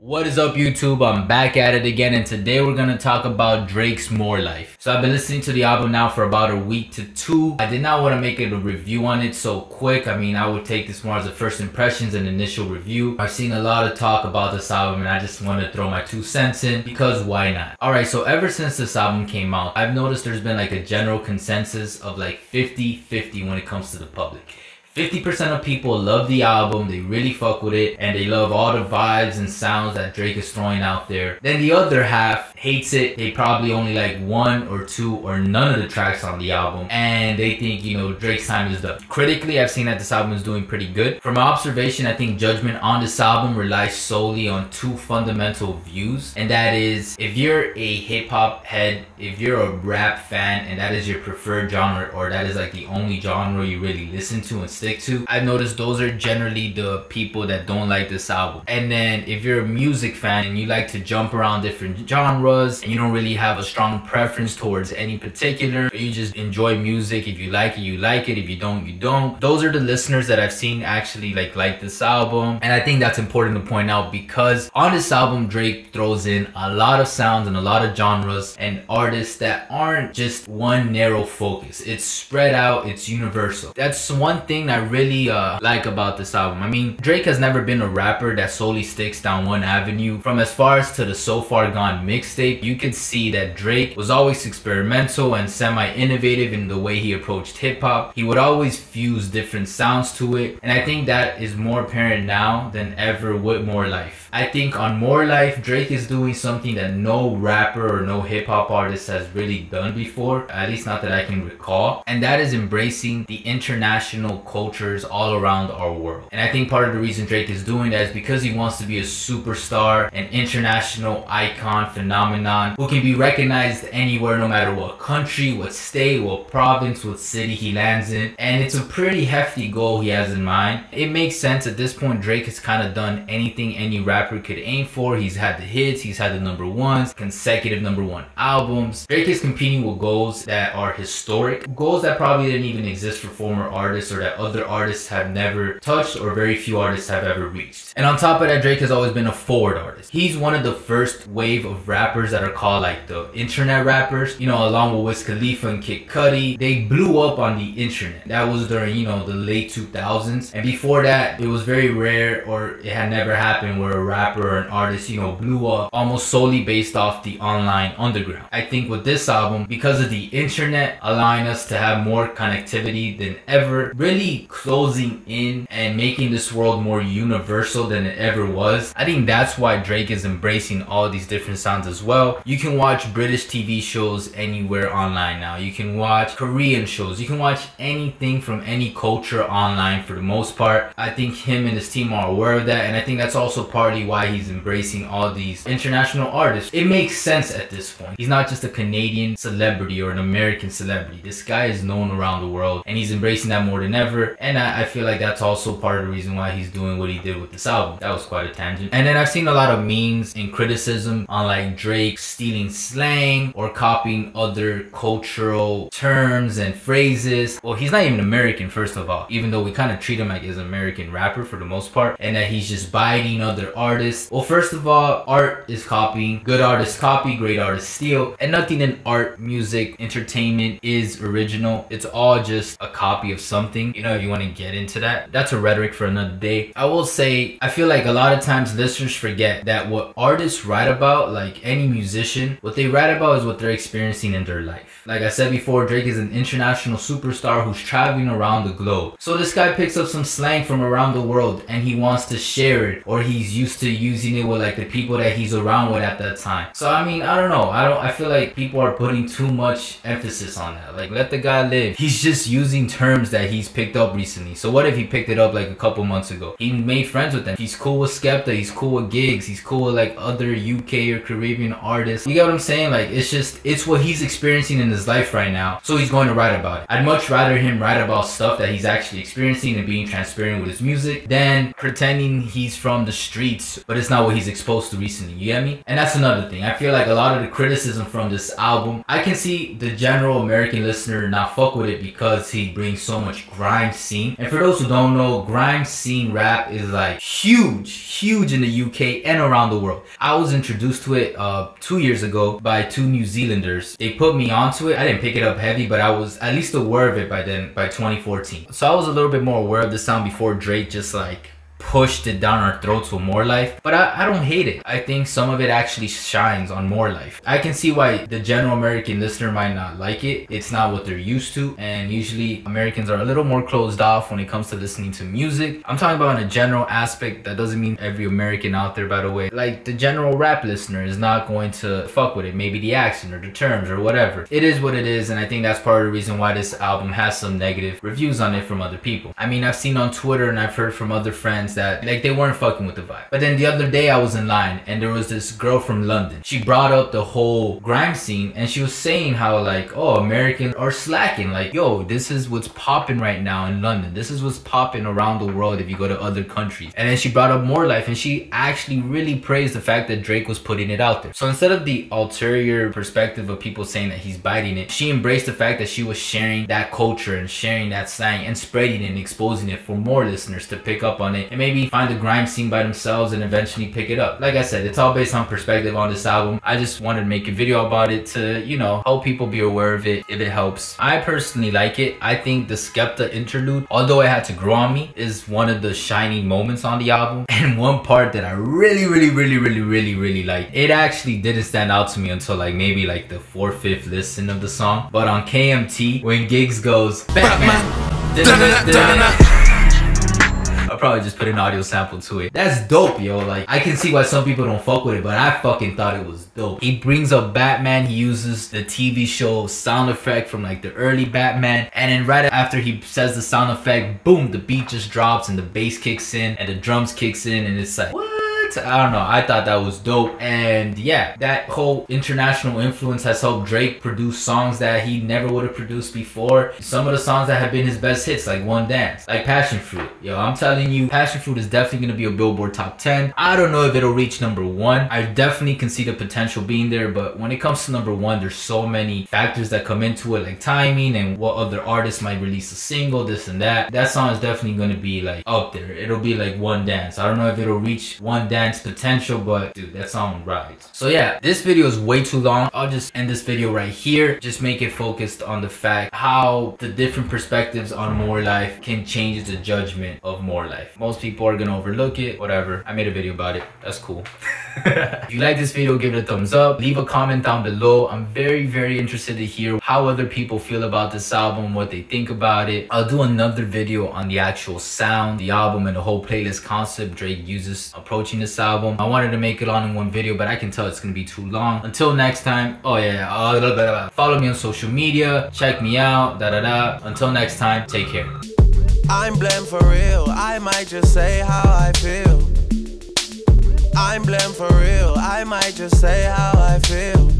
What is up, YouTube? I'm back at it again, and today we're gonna talk about Drake's More Life. So I've been listening to the album now for about a week to two. I did not want to make it a review on it so quick. I mean, I would take this more as a first impressions and initial review. I've seen a lot of talk about this album and I just want to throw my 2 cents in because why not? Alright, so ever since this album came out, I've noticed there's been like a general consensus of like 50-50 when it comes to the public. 50% of people love the album, they really fuck with it, and they love all the vibes and sounds that Drake is throwing out there. Then the other half hates it. They probably only like 1 or 2 or none of the tracks on the album, and they think, you know, Drake's time is done. Critically, I've seen that this album is doing pretty good. From my observation, I think judgment on this album relies solely on 2 fundamental views, and that is, if you're a hip-hop head, if you're a rap fan, and that is your preferred genre, or that is like the only genre you really listen to and stick to, I've noticed those are generally the people that don't like this album. And then if you're a music fan and you like to jump around different genres and you don't really have a strong preference towards any particular, you just enjoy music, if you like it, you like it, if you don't, you don't. Those are the listeners that I've seen actually like this album. And I think that's important to point out because on this album, Drake throws in a lot of sounds and a lot of genres and artists that aren't just one narrow focus. It's spread out, it's universal. That's one thing I really like about this album. I mean, Drake has never been a rapper that solely sticks down one avenue. From as far as to the So Far Gone mixtape, you could see that Drake was always experimental and semi-innovative in the way he approached hip-hop. He would always fuse different sounds to it, and I think that is more apparent now than ever with More Life. I think on More Life, Drake is doing something that no rapper or no hip-hop artist has really done before, at least not that I can recall, and that is embracing the international cultures all around our world. And I think part of the reason Drake is doing that is because he wants to be a superstar, an international icon, phenomenon, who can be recognized anywhere, no matter what country, what state, what province, what city he lands in. And it's a pretty hefty goal he has in mind. It makes sense at this point. Drake has kind of done anything any rapper could aim for. He's had the hits, he's had the #1s, consecutive #1 albums. Drake is competing with goals that are historic, goals that probably didn't even exist for former artists or that other artists have never touched or very few artists have ever reached. And on top of that, Drake has always been a forward artist. He's one of the first wave of rappers that are called like the internet rappers, you know, along with Wiz Khalifa and Kid Cudi. They blew up on the internet. That was during, you know, the late 2000s, and before that it was very rare, or it had never happened, where a rapper or an artist, you know, blew up almost solely based off the online underground. I think with this album, because of the internet allowing us to have more connectivity than ever, really closing in and making this world more universal than it ever was, I think that's why Drake is embracing all these different sounds as well. You can watch British TV shows anywhere online now. You can watch Korean shows. You can watch anything from any culture online for the most part. I think him and his team are aware of that, and I think that's also partly why he's embracing all these international artists. It makes sense at this point. He's not just a Canadian celebrity or an American celebrity. This guy is known around the world, and he's embracing that more than ever. And I feel like that's also part of the reason why he's doing what he did with this album. That was quite a tangent. And then I've seen a lot of memes and criticism on like Drake stealing slang or copying other cultural terms and phrases. Well, he's not even American, first of all, even though we kind of treat him like he's an American rapper for the most part, and that he's just biting other artists. Well, first of all, art is copying. Good artists copy, great artists steal, and nothing in art, music, entertainment is original. It's all just a copy of something. You know, if you want to get into that, that's a rhetoric for another day. I will say, I feel like a lot of times listeners forget that what artists write about, like any musician, what they write about is what they're experiencing in their life. Like I said before, Drake is an international superstar who's traveling around the globe. So this guy picks up some slang from around the world and he wants to share it, or he's used to using it with like the people that he's around with at that time. So I mean, I don't know. I feel like people are putting too much emphasis on that. Like, let the guy live. He's just using terms that he's picked up recently. So what if he picked it up like a couple months ago? He made friends with them. He's cool with Skepta. He's cool with Gigs. He's cool with like other UK or Caribbean artists. You get what I'm saying? Like, it's what he's experiencing in his life right now. So he's going to write about it. I'd much rather him write about stuff that he's actually experiencing and being transparent with his music than pretending he's from the streets, but it's not what he's exposed to recently. You get me? And that's another thing. I feel like a lot of the criticism from this album, I can see the general American listener not fuck with it because he brings so much grime scene. And for those who don't know, grime scene rap is like huge in the UK and around the world. I was introduced to it 2 years ago by 2 New Zealanders. They put me onto it. I didn't pick it up heavy, but I was at least aware of it by then, by 2014. So I was a little bit more aware of the sound before Drake just like pushed it down our throats with More Life. But I don't hate it. I think some of it actually shines on More Life. I can see why the general American listener might not like it. It's not what they're used to, and usually Americans are a little more closed off when it comes to listening to music. I'm talking about in a general aspect. That doesn't mean every American out there, by the way. Like, the general rap listener is not going to fuck with it. Maybe the accent or the terms or whatever. It is what it is, and I think that's part of the reason why this album has some negative reviews on it from other people. I mean, I've seen on Twitter and I've heard from other friends that like they weren't fucking with the vibe. But then the other day I was in line and there was this girl from London. She brought up the whole grime scene and she was saying how like, oh, Americans are slacking. Like, yo, this is what's popping right now in London. This is what's popping around the world if you go to other countries. And then she brought up More Life and she actually really praised the fact that Drake was putting it out there. So instead of the ulterior perspective of people saying that he's biting it, she embraced the fact that she was sharing that culture and sharing that slang and spreading it and exposing it for more listeners to pick up on it and maybe find the grime scene by themselves and eventually pick it up. Like I said, it's all based on perspective on this album. I just wanted to make a video about it to, you know, help people be aware of it if it helps. I personally like it. I think the Skepta interlude, although it had to grow on me, is one of the shining moments on the album. And one part that I really like. It actually didn't stand out to me until like maybe like the 4th, 5th listen of the song. But on KMT, when Giggs goes, Batman, I'll probably just put an audio sample to it. That's dope, yo. Like, I can see why some people don't fuck with it, but I fucking thought it was dope. He brings up Batman. He uses the TV show sound effect from like the early Batman. And then right after he says the sound effect, boom, the beat just drops and the bass kicks in and the drums kicks in and it's like, what? I don't know. I thought that was dope. And yeah, that whole international influence has helped Drake produce songs that he never would have produced before. Some of the songs that have been his best hits, like One Dance, like Passion Fruit. Yo, I'm telling you, Passion Fruit is definitely going to be a Billboard Top 10. I don't know if it'll reach #1. I definitely can see the potential being there, but when it comes to #1, there's so many factors that come into it, like timing and what other artists might release a single, this and that. That song is definitely going to be like up there. It'll be like One Dance. I don't know if it'll reach One Dance potential, but dude, that song rides. So yeah, this video is way too long. I'll just end this video right here. Just make it focused on the fact how the different perspectives on More Life can change the judgment of More Life. Most people are gonna overlook it, whatever. I made a video about it. That's cool. If you like this video, give it a thumbs up. Leave a comment down below. I'm very interested to hear how other people feel about this album, what they think about it. I'll do another video on the actual sound, the album, and the whole playlist concept Drake uses approaching this album. I wanted to make it all in one video, but I can tell it's gonna be too long. Until next time, oh yeah, follow me on social media, check me out, Until next time, take care. I'm blamed for real, I might just say how I feel. I'm blamed for real, I might just say how I feel.